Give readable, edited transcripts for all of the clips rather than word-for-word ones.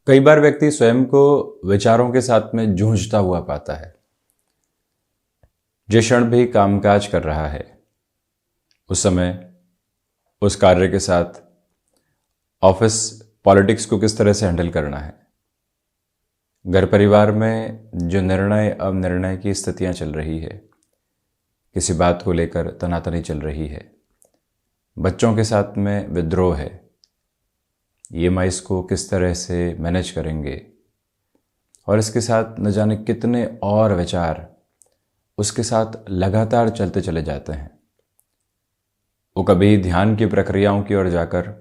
कई बार व्यक्ति स्वयं को विचारों के साथ में जूझता हुआ पाता है। जिस क्षण भी कामकाज कर रहा है उस समय उस कार्य के साथ ऑफिस पॉलिटिक्स को किस तरह से हैंडल करना है, घर परिवार में जो निर्णय अनिर्णय की स्थितियां चल रही है, किसी बात को लेकर तनातनी चल रही है, बच्चों के साथ में विद्रोह है, ईएमआईज़ को किस तरह से मैनेज करेंगे, और इसके साथ न जाने कितने और विचार उसके साथ लगातार चलते चले जाते हैं। वो कभी ध्यान की प्रक्रियाओं की ओर जाकर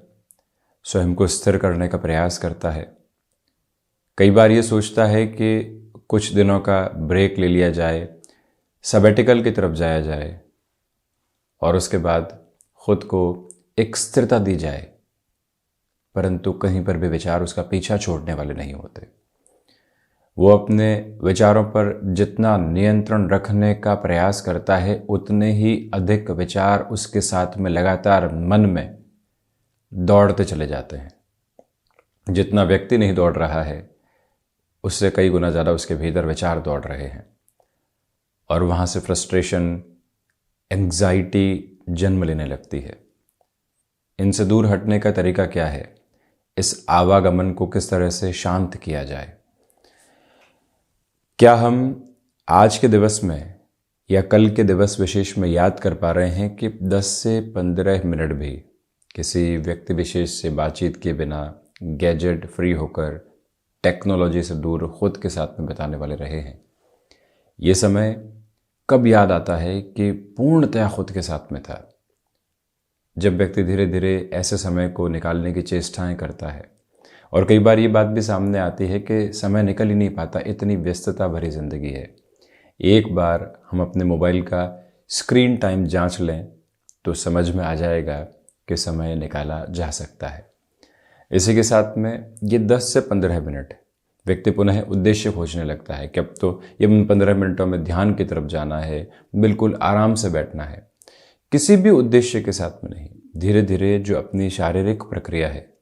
स्वयं को स्थिर करने का प्रयास करता है। कई बार ये सोचता है कि कुछ दिनों का ब्रेक ले लिया जाए, सबैटिकल की तरफ जाया जाए और उसके बाद खुद को एक स्थिरता दी जाए, परंतु कहीं पर भी विचार उसका पीछा छोड़ने वाले नहीं होते। वो अपने विचारों पर जितना नियंत्रण रखने का प्रयास करता है उतने ही अधिक विचार उसके साथ में लगातार मन में दौड़ते चले जाते हैं। जितना व्यक्ति नहीं दौड़ रहा है उससे कई गुना ज़्यादा उसके भीतर विचार दौड़ रहे हैं और वहाँ से फ्रस्ट्रेशन, एंग्जाइटी जन्म लेने लगती है। इनसे दूर हटने का तरीका क्या है? इस आवागमन को किस तरह से शांत किया जाए? क्या हम आज के दिवस में या कल के दिवस विशेष में याद कर पा रहे हैं कि 10 से 15 मिनट भी किसी व्यक्ति विशेष से बातचीत के बिना, गैजेट फ्री होकर, टेक्नोलॉजी से दूर खुद के साथ में बिताने वाले रहे हैं? ये समय कब याद आता है कि पूर्णतया खुद के साथ में था? जब व्यक्ति धीरे धीरे ऐसे समय को निकालने की चेष्टाएं करता है। और कई बार ये बात भी सामने आती है कि समय निकल ही नहीं पाता, इतनी व्यस्तता भरी ज़िंदगी है। एक बार हम अपने मोबाइल का स्क्रीन टाइम जांच लें तो समझ में आ जाएगा कि समय निकाला जा सकता है। इसी के साथ में ये 10 से 15 मिनट व्यक्ति पुनः उद्देश्य खोजने लगता है कि अब तो ये 15 मिनटों में ध्यान की तरफ जाना है, बिल्कुल आराम से बैठना है, किसी भी उद्देश्य के साथ में नहीं। धीरे धीरे जो अपनी शारीरिक प्रक्रिया है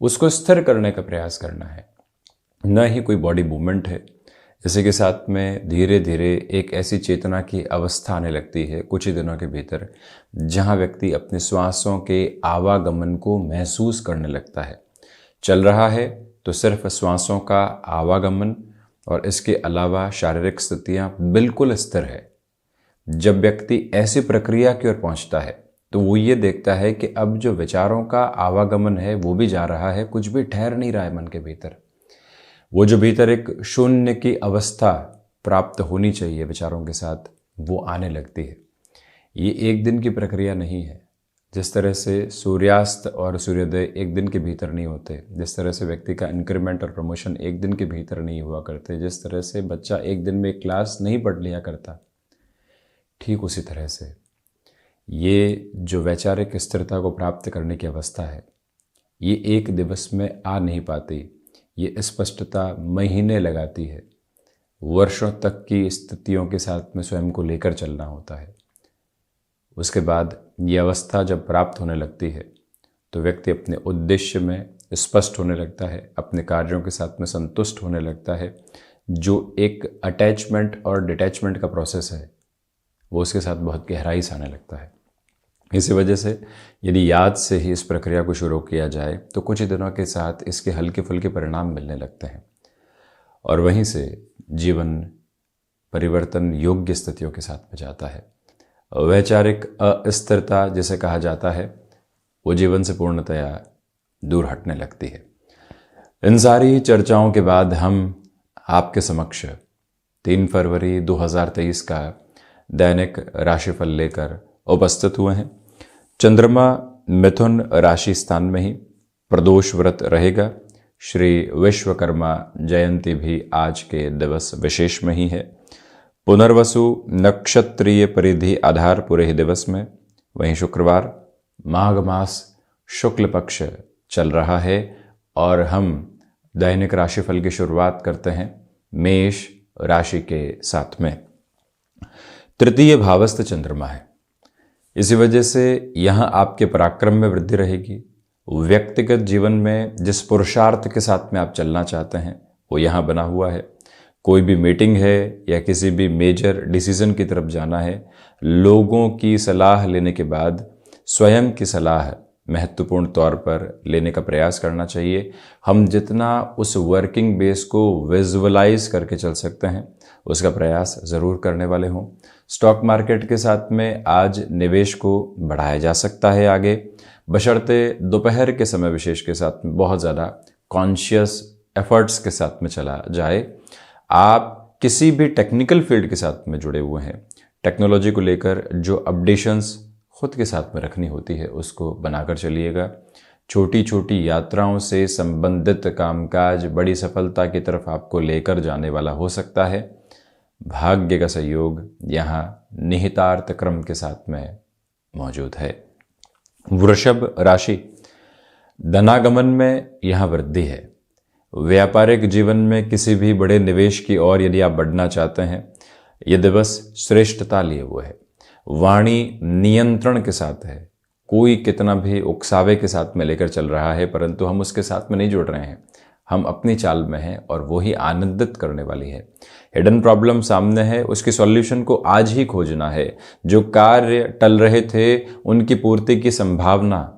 उसको स्थिर करने का प्रयास करना है, न ही कोई बॉडी मूवमेंट है। इसी के साथ में धीरे धीरे एक ऐसी चेतना की अवस्था आने लगती है कुछ ही दिनों के भीतर, जहां व्यक्ति अपने श्वासों के आवागमन को महसूस करने लगता है। चल रहा है तो सिर्फ श्वासों का आवागमन और इसके अलावा शारीरिक स्थितियां बिल्कुल स्थिर है। जब व्यक्ति ऐसी प्रक्रिया की ओर पहुंचता है तो वो ये देखता है कि अब जो विचारों का आवागमन है वो भी जा रहा है, कुछ भी ठहर नहीं रहा है मन के भीतर। वो जो भीतर एक शून्य की अवस्था प्राप्त होनी चाहिए विचारों के साथ, वो आने लगती है। ये एक दिन की प्रक्रिया नहीं है। जिस तरह से सूर्यास्त और सूर्योदय एक दिन के भीतर नहीं होते, जिस तरह से व्यक्ति का इंक्रीमेंट और प्रमोशन एक दिन के भीतर नहीं हुआ करते, जिस तरह से बच्चा एक दिन में एक क्लास नहीं पढ़ लिया करता, ठीक उसी तरह से ये जो वैचारिक स्थिरता को प्राप्त करने की अवस्था है, ये एक दिवस में आ नहीं पाती। ये स्पष्टता महीने लगाती है, वर्षों तक की स्थितियों के साथ में स्वयं को लेकर चलना होता है। उसके बाद ये अवस्था जब प्राप्त होने लगती है तो व्यक्ति अपने उद्देश्य में स्पष्ट होने लगता है, अपने कार्यों के साथ में संतुष्ट होने लगता है। जो एक अटैचमेंट और डिटैचमेंट का प्रोसेस है वो उसके साथ बहुत गहराई से आने लगता है। इसी वजह से यदि याद से ही इस प्रक्रिया को शुरू किया जाए तो कुछ ही दिनों के साथ इसके हल्के फुल्के परिणाम मिलने लगते हैं और वहीं से जीवन परिवर्तन योग्य स्थितियों के साथ में जाता है। वैचारिक अस्थिरता जिसे कहा जाता है वो जीवन से पूर्णतया दूर हटने लगती है। इन सारी चर्चाओं के बाद हम आपके समक्ष 3 फरवरी 2023 का दैनिक राशिफल लेकर उपस्थित हुए हैं। चंद्रमा मिथुन राशि स्थान में ही प्रदोष व्रत रहेगा। श्री विश्वकर्मा जयंती भी आज के दिवस विशेष में ही है। पुनर्वसु नक्षत्रीय परिधि आधार पूरे ही दिवस में, वहीं शुक्रवार माघ मास शुक्ल पक्ष चल रहा है और हम दैनिक राशिफल की शुरुआत करते हैं मेष राशि के साथ में। तृतीय भावस्थ चंद्रमा है, इसी वजह से यहाँ आपके पराक्रम में वृद्धि रहेगी, व्यक्तिगत जीवन में जिस पुरुषार्थ के साथ में आप चलना चाहते हैं वो यहाँ बना हुआ है। कोई भी मीटिंग है या किसी भी मेजर डिसीजन की तरफ जाना है, लोगों की सलाह लेने के बाद स्वयं की सलाह महत्वपूर्ण तौर पर लेने का प्रयास करना चाहिए। हम जितना उस वर्किंग बेस को विजुअलाइज करके चल सकते हैं उसका प्रयास ज़रूर करने वाले हों। स्टॉक मार्केट के साथ में आज निवेश को बढ़ाया जा सकता है आगे, बशर्ते दोपहर के समय विशेष के साथ में बहुत ज़्यादा कॉन्शियस एफर्ट्स के साथ में चला जाए। आप किसी भी टेक्निकल फील्ड के साथ में जुड़े हुए हैं, टेक्नोलॉजी को लेकर जो अपडेशंस खुद के साथ में रखनी होती है उसको बनाकर चलिएगा। छोटी छोटी यात्राओं से संबंधित कामकाज बड़ी सफलता की तरफ आपको लेकर जाने वाला हो सकता है। भाग्य का सहयोग यहाँ निहितार्थ क्रम के साथ में मौजूद है। वृषभ राशि, धनागमन में यहाँ वृद्धि है। व्यापारिक जीवन में किसी भी बड़े निवेश की ओर यदि आप बढ़ना चाहते हैं, यह दिवस श्रेष्ठता लिए हुए है। वाणी नियंत्रण के साथ है। कोई कितना भी उकसावे के साथ में लेकर चल रहा है परंतु हम उसके साथ में नहीं जुड़ रहे हैं, हम अपनी चाल में हैं और वो ही आनंदित करने वाली है। हिडन प्रॉब्लम सामने है, उसकी सॉल्यूशन को आज ही खोजना है। जो कार्य टल रहे थे उनकी पूर्ति की संभावना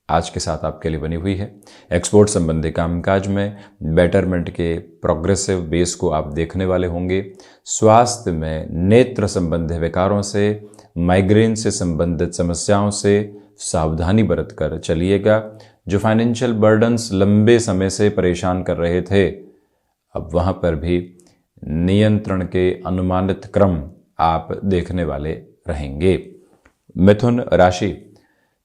आज के साथ आपके लिए बनी हुई है। एक्सपोर्ट संबंधी कामकाज में बेटरमेंट के प्रोग्रेसिव बेस को आप देखने वाले होंगे। स्वास्थ्य में नेत्र संबंधी विकारों से, माइग्रेन से संबंधित समस्याओं से सावधानी बरत कर चलिएगा। जो फाइनेंशियल बर्डन्स लंबे समय से परेशान कर रहे थे, अब वहाँ पर भी नियंत्रण के अनुमानित क्रम आप देखने वाले रहेंगे। मिथुन राशि,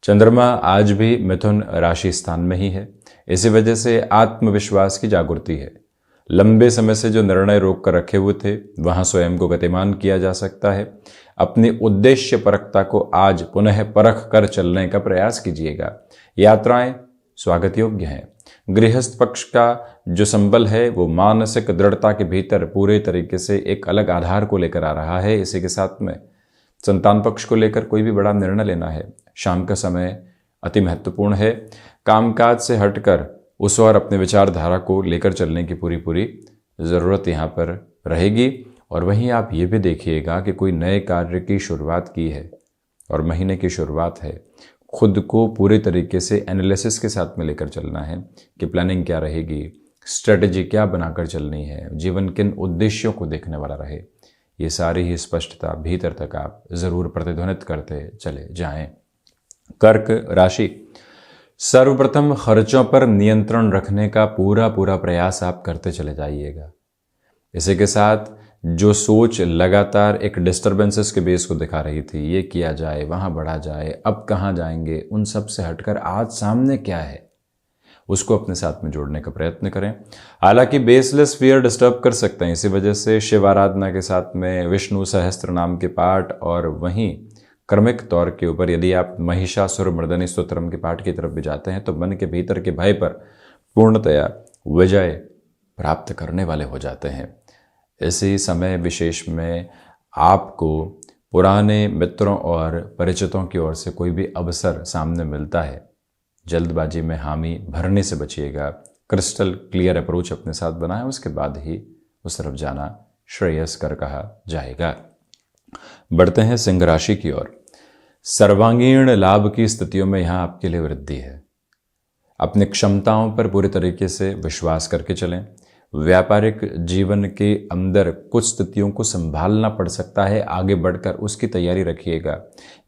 चंद्रमा आज भी मिथुन राशि स्थान में ही है। इसी वजह से आत्मविश्वास की जागृति है। लंबे समय से जो निर्णय रोक कर रखे हुए थे वहां स्वयं को गतिमान किया जा सकता है। अपनी उद्देश्य परकता को आज पुनः परख कर चलने का प्रयास कीजिएगा। यात्राएं स्वागत योग्य हैं। गृहस्थ पक्ष का जो संबल है वो मानसिक दृढ़ता के भीतर पूरे तरीके से एक अलग आधार को लेकर आ रहा है। इसी के साथ में संतान पक्ष को लेकर कोई भी बड़ा निर्णय लेना है, शाम का समय अति महत्वपूर्ण है। कामकाज से हटकर उस और अपने विचारधारा को लेकर चलने की पूरी ज़रूरत यहाँ पर रहेगी। और वहीं आप ये भी देखिएगा कि कोई नए कार्य की शुरुआत की है और महीने की शुरुआत है, खुद को पूरे तरीके से एनालिसिस के साथ में लेकर चलना है कि प्लानिंग क्या रहेगी, स्ट्रेटजी क्या बनाकर चलनी है, जीवन किन उद्देश्यों को देखने वाला रहे। ये सारी ही स्पष्टता भीतर तक आप ज़रूर प्रतिध्वनित करते चले जाएं। कर्क राशि, सर्वप्रथम खर्चों पर नियंत्रण रखने का पूरा प्रयास आप करते चले जाइएगा। इसी के साथ जो सोच लगातार एक डिस्टर्बेंसेस के बेस को दिखा रही थी, ये किया जाए, वहाँ बढ़ा जाए, अब कहाँ जाएंगे, उन सब से हटकर आज सामने क्या है उसको अपने साथ में जोड़ने का प्रयत्न करें। हालांकि बेसलेस फियर डिस्टर्ब कर सकते हैं, इसी वजह से शिव आराधना के साथ में विष्णु सहस्त्र नाम के पाठ और वहीं क्रमिक तौर के ऊपर यदि आप महिषासुरमर्दनी स्तोत्रम के पाठ की तरफ भी जाते हैं तो मन के भीतर के भय पर पूर्णतया विजय प्राप्त करने वाले हो जाते हैं। इसी समय विशेष में आपको पुराने मित्रों और परिचितों की ओर से कोई भी अवसर सामने मिलता है, जल्दबाजी में हामी भरने से बचिएगा। क्रिस्टल क्लियर अप्रोच अपने साथ बनाएं, उसके बाद ही उस तरफ जाना श्रेयस्कर कहा जाएगा। बढ़ते हैं सिंह राशि की ओर। सर्वांगीण लाभ की स्थितियों में यहाँ आपके लिए वृद्धि है। अपनी क्षमताओं पर पूरे तरीके से विश्वास करके चलें। व्यापारिक जीवन के अंदर कुछ स्थितियों को संभालना पड़ सकता है, आगे बढ़कर उसकी तैयारी रखिएगा।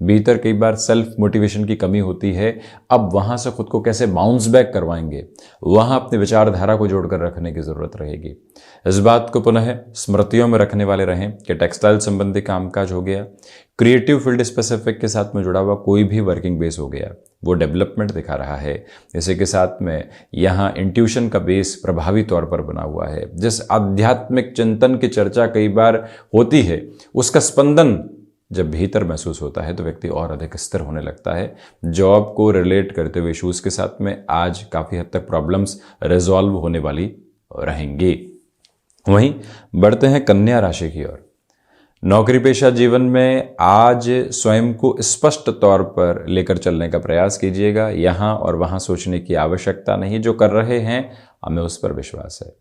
भीतर कई बार सेल्फ मोटिवेशन की कमी होती है, अब वहाँ से खुद को कैसे बाउंस बैक करवाएंगे, वहाँ अपनी विचारधारा को जोड़कर रखने की ज़रूरत रहेगी। इस बात को पुनः स्मृतियों में रखने वाले रहें कि टेक्सटाइल संबंधी कामकाज हो गया, क्रिएटिव फील्ड स्पेसिफिक के साथ में जुड़ा हुआ कोई भी वर्किंग बेस हो गया, वो डेवलपमेंट दिखा रहा है। इसी के साथ में यहाँ इंट्यूशन का बेस प्रभावी तौर पर बना हुआ है। जिस आध्यात्मिक चिंतन की चर्चा कई बार होती है, उसका स्पंदन जब भीतर महसूस होता है तो व्यक्ति और अधिक स्थिर होने लगता है। जॉब को रिलेट करते हुए इशूज़ के साथ में आज काफ़ी हद तक प्रॉब्लम्स रिजॉल्व होने वाली रहेंगी। वहीं बढ़ते हैं कन्या राशि की ओर। नौकरी पेशा जीवन में आज स्वयं को स्पष्ट तौर पर लेकर चलने का प्रयास कीजिएगा। यहाँ और वहाँ सोचने की आवश्यकता नहीं, जो कर रहे हैं हमें उस पर विश्वास है।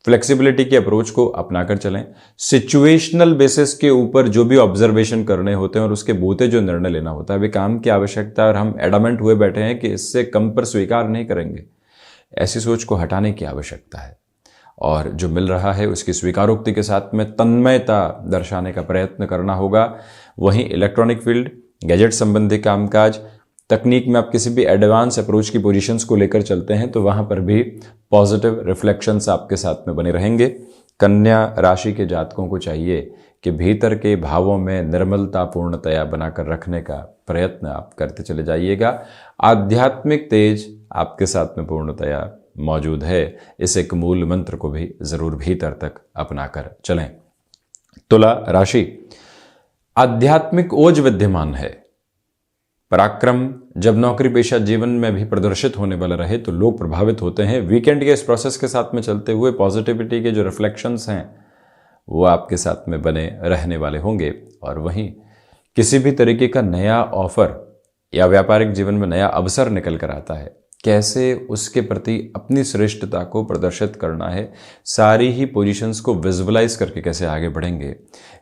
फ्लेक्सिबिलिटी की अप्रोच को अपनाकर चलें। सिचुएशनल बेसिस के ऊपर जो भी ऑब्जर्वेशन करने होते हैं और उसके बूते जो निर्णय लेना होता है, वे काम की आवश्यकता है और हम एडामेंट हुए बैठे हैं कि इससे कम पर स्वीकार नहीं करेंगे। ऐसी सोच को हटाने की आवश्यकता है और जो मिल रहा है उसकी स्वीकारोक्ति के साथ में तन्मयता दर्शाने का प्रयत्न करना होगा। वहीं इलेक्ट्रॉनिक फील्ड, गैजेट संबंधी कामकाज, तकनीक में आप किसी भी एडवांस अप्रोच की पोजीशंस को लेकर चलते हैं तो वहां पर भी पॉजिटिव रिफ्लेक्शंस आपके साथ में बने रहेंगे। कन्या राशि के जातकों को चाहिए कि भीतर के भावों में निर्मलता पूर्णतया बनाकर रखने का प्रयत्न आप करते चले जाइएगा। आध्यात्मिक तेज आपके साथ में पूर्णतया मौजूद है। इस एक मूल मंत्र को भी जरूर भीतर तक अपनाकर चलें। तुला राशि, आध्यात्मिक ओज विद्यमान है। पराक्रम जब नौकरी पेशा जीवन में भी प्रदर्शित होने वाला रहे तो लोग प्रभावित होते हैं। वीकेंड के इस प्रोसेस के साथ में चलते हुए पॉजिटिविटी के जो रिफ्लेक्शंस हैं वो आपके साथ में बने रहने वाले होंगे। और वहीं किसी भी तरीके का नया ऑफर या व्यापारिक जीवन में नया अवसर निकल कर आता है, कैसे उसके प्रति अपनी श्रेष्ठता को प्रदर्शित करना है, सारी ही पोजीशंस को विजुअलाइज करके कैसे आगे बढ़ेंगे,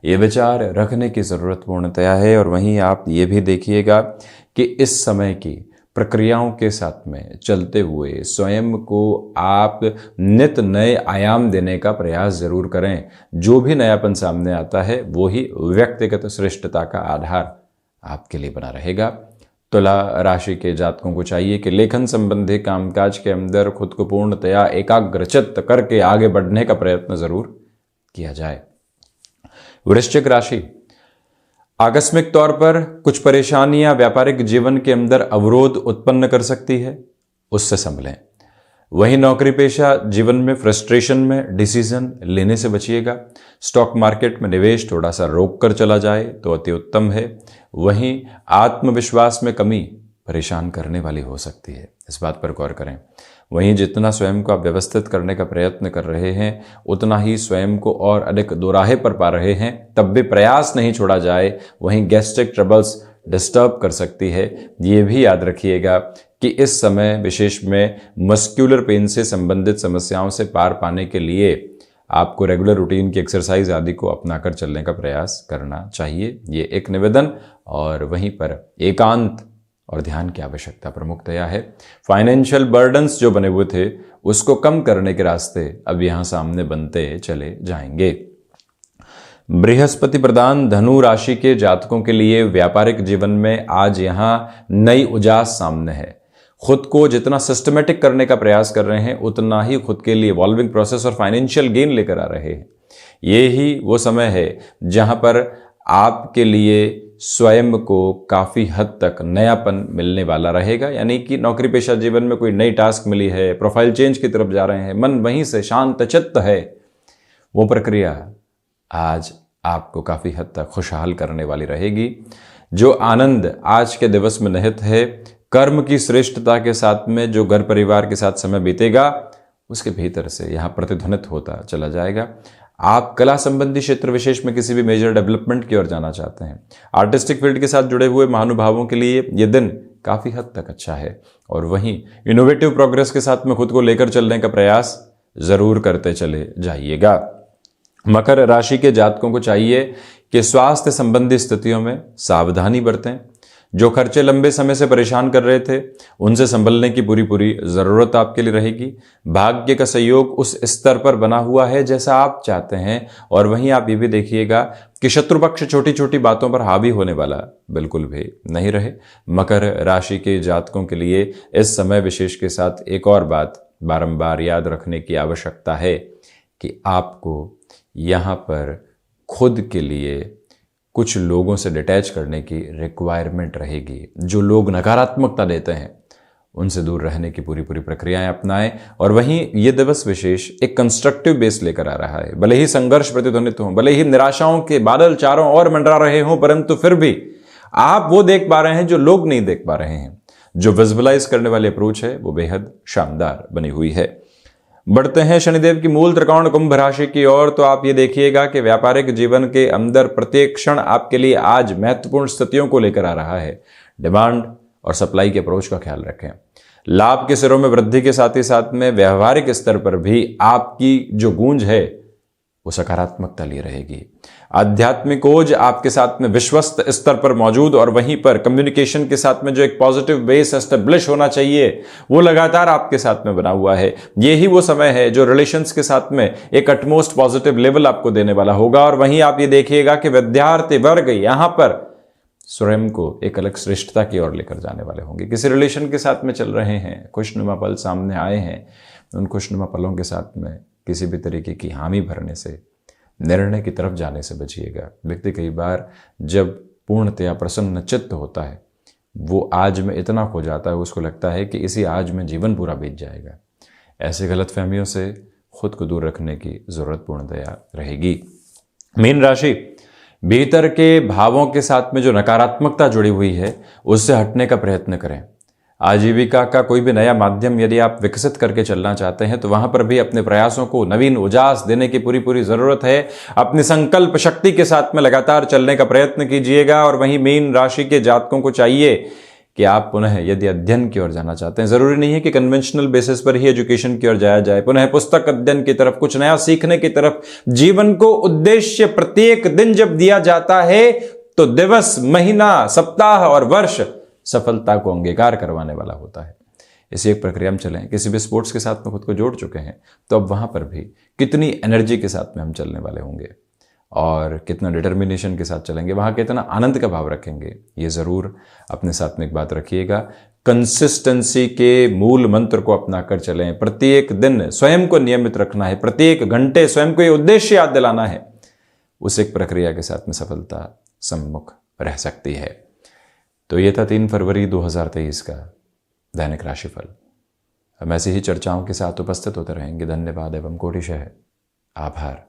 ये विचार रखने की ज़रूरत पूर्णतया है। और वहीं आप ये भी देखिएगा कि इस समय की प्रक्रियाओं के साथ में चलते हुए स्वयं को आप नित नए आयाम देने का प्रयास जरूर करें। जो भी नयापन सामने आता है वो ही व्यक्तिगत श्रेष्ठता का आधार आपके लिए बना रहेगा। तुला राशि के जातकों को चाहिए कि लेखन संबंधी कामकाज के अंदर खुद को पूर्णतया एकाग्रचित्त करके आगे बढ़ने का प्रयत्न जरूर किया जाए। वृश्चिक राशि, आकस्मिक तौर पर कुछ परेशानियां व्यापारिक जीवन के अंदर अवरोध उत्पन्न कर सकती है, उससे संभलें। वहीं नौकरी पेशा जीवन में फ्रस्ट्रेशन में डिसीजन लेने से बचिएगा। स्टॉक मार्केट में निवेश थोड़ा सा रोक कर चला जाए तो अति उत्तम है। वहीं आत्मविश्वास में कमी परेशान करने वाली हो सकती है, इस बात पर गौर करें। वहीं जितना स्वयं को आप व्यवस्थित करने का प्रयत्न कर रहे हैं उतना ही स्वयं को और अधिक दोराहे पर पा रहे हैं, तब भी प्रयास नहीं छोड़ा जाए। वहीं गैस्ट्रिक ट्रबल्स डिस्टर्ब कर सकती है, ये भी याद रखिएगा कि इस समय विशेष में मस्क्यूलर पेन से संबंधित समस्याओं से पार पाने के लिए आपको रेगुलर रूटीन की एक्सरसाइज आदि को अपनाकर चलने का प्रयास करना चाहिए, ये एक निवेदन। और वहीं पर एकांत और ध्यान की आवश्यकता प्रमुखतया है। फाइनेंशियल बर्डन्स जो बने हुए थे उसको कम करने के रास्ते अब यहां सामने बनते चले जाएंगे। बृहस्पति प्रधान धनु राशि के जातकों के लिए व्यापारिक जीवन में आज यहां नई उजास सामने है। खुद को जितना सिस्टमेटिक करने का प्रयास कर रहे हैं उतना ही खुद के लिए इवॉल्विंग प्रोसेस और फाइनेंशियल गेन लेकर आ रहे हैं। ये ही वो समय है जहां पर आपके लिए स्वयं को काफी हद तक नयापन मिलने वाला रहेगा। यानी कि नौकरी पेशा जीवन में कोई नई टास्क मिली है, प्रोफाइल चेंज की तरफ जा रहे हैं, मन वहीं से शांत चित्त है, वो प्रक्रिया आज आपको काफी हद तक खुशहाल करने वाली रहेगी। जो आनंद आज के दिवस में निहित है कर्म की श्रेष्ठता के साथ में, जो घर परिवार के साथ समय बीतेगा उसके भीतर से यहाँ प्रतिध्वनित होता चला जाएगा। आप कला संबंधी क्षेत्र विशेष में किसी भी मेजर डेवलपमेंट की ओर जाना चाहते हैं, आर्टिस्टिक फील्ड के साथ जुड़े हुए महानुभावों के लिए ये दिन काफी हद तक अच्छा है। और वहीं इनोवेटिव प्रोग्रेस के साथ में खुद को लेकर चलने का प्रयास जरूर करते चले जाइएगा। मकर राशि के जातकों को चाहिए कि स्वास्थ्य संबंधी स्थितियों में सावधानी बरतें। जो खर्चे लंबे समय से परेशान कर रहे थे उनसे संभलने की पूरी जरूरत आपके लिए रहेगी। भाग्य का सहयोग उस स्तर पर बना हुआ है जैसा आप चाहते हैं। और वहीं आप ये भी देखिएगा कि शत्रु पक्ष छोटी छोटी बातों पर हावी होने वाला बिल्कुल भी नहीं रहे। मकर राशि के जातकों के लिए इस समय विशेष के साथ एक और बात बारंबार याद रखने की आवश्यकता है कि आपको यहाँ पर खुद के लिए कुछ लोगों से डिटैच करने की रिक्वायरमेंट रहेगी। जो लोग नकारात्मकता देते हैं उनसे दूर रहने की पूरी प्रक्रियाएं अपनाएं। और वहीं ये दिवस विशेष एक कंस्ट्रक्टिव बेस लेकर आ रहा है। भले ही संघर्ष प्रतिध्वनित हो, भले ही निराशाओं के बादल चारों ओर मंडरा रहे हों, परंतु फिर भी आप वो देख पा रहे हैं जो लोग नहीं देख पा रहे हैं। जो विजुअलाइज करने वाली अप्रोच है वो बेहद शानदार बनी हुई है। बढ़ते हैं शनिदेव की मूल त्रिकोण कुंभ राशि की ओर। तो आप ये देखिएगा कि व्यापारिक जीवन के अंदर प्रत्येक क्षण आपके लिए आज महत्वपूर्ण स्थितियों को लेकर आ रहा है। डिमांड और सप्लाई के अप्रोच का ख्याल रखें। लाभ के सिरों में वृद्धि के साथ ही साथ में व्यवहारिक स्तर पर भी आपकी जो गूंज है वो सकारात्मकता लिए रहेगी। आध्यात्मिक ओज आपके साथ में विश्वस्त स्तर पर मौजूद, और वहीं पर कम्युनिकेशन के साथ में जो एक पॉजिटिव बेस एस्टेब्लिश होना चाहिए वो लगातार आपके साथ में बना हुआ है। यही वो समय है जो रिलेशंस के साथ में एक अटमोस्ट पॉजिटिव लेवल आपको देने वाला होगा। और वहीं आप ये देखिएगा कि विद्यार्थी वर्ग यहां पर स्वयं को एक अलग श्रेष्ठता की ओर लेकर जाने वाले होंगे। किसी रिलेशन के साथ में चल रहे हैं, खुशनुमा पल सामने आए हैं, उन खुशनुमा पलों के साथ में किसी भी तरीके की हामी भरने से, निर्णय की तरफ जाने से बचिएगा। व्यक्ति कई बार जब पूर्णतया प्रसन्न चित्त होता है वो आज में इतना खो जाता है, उसको लगता है कि इसी आज में जीवन पूरा बीत जाएगा। ऐसी गलतफहमियों से खुद को दूर रखने की जरूरत पूर्णतया रहेगी। मीन राशि, भीतर के भावों के साथ में जो नकारात्मकता जुड़ी हुई है उससे हटने का प्रयत्न करें। आजीविका का कोई भी नया माध्यम यदि आप विकसित करके चलना चाहते हैं तो वहां पर भी अपने प्रयासों को नवीन उजास देने की पूरी जरूरत है। अपनी संकल्प शक्ति के साथ में लगातार चलने का प्रयत्न कीजिएगा। और वहीं मीन राशि के जातकों को चाहिए कि आप पुनः यदि अध्ययन की ओर जाना चाहते हैं, जरूरी नहीं है कि कन्वेंशनल बेसिस पर ही एजुकेशन की ओर जाया जाए, पुनः पुस्तक अध्ययन की तरफ, कुछ नया सीखने की तरफ, जीवन को उद्देश्य प्रत्येक दिन जब दिया जाता है तो दिवस, महीना, सप्ताह और वर्ष सफलता को अंगीकार करवाने वाला होता है। इसी एक प्रक्रिया में चलें। किसी भी स्पोर्ट्स के साथ में खुद को जोड़ चुके हैं तो अब वहां पर भी कितनी एनर्जी के साथ में हम चलने वाले होंगे और कितना डिटर्मिनेशन के साथ चलेंगे, वहां कितना आनंद का भाव रखेंगे, ये जरूर अपने साथ में एक बात रखिएगा। कंसिस्टेंसी के मूल मंत्र को अपनाकर चलें। प्रत्येक दिन स्वयं को नियमित रखना है, प्रत्येक घंटे स्वयं को ये उद्देश्य याद दिलाना है। उस एक प्रक्रिया के साथ में सफलता सम्मुख रह सकती है। तो ये था 3 फरवरी 2023 का दैनिक राशिफल। हम ऐसी ही चर्चाओं के साथ उपस्थित होते रहेंगे। धन्यवाद एवं कोटिशः आभार।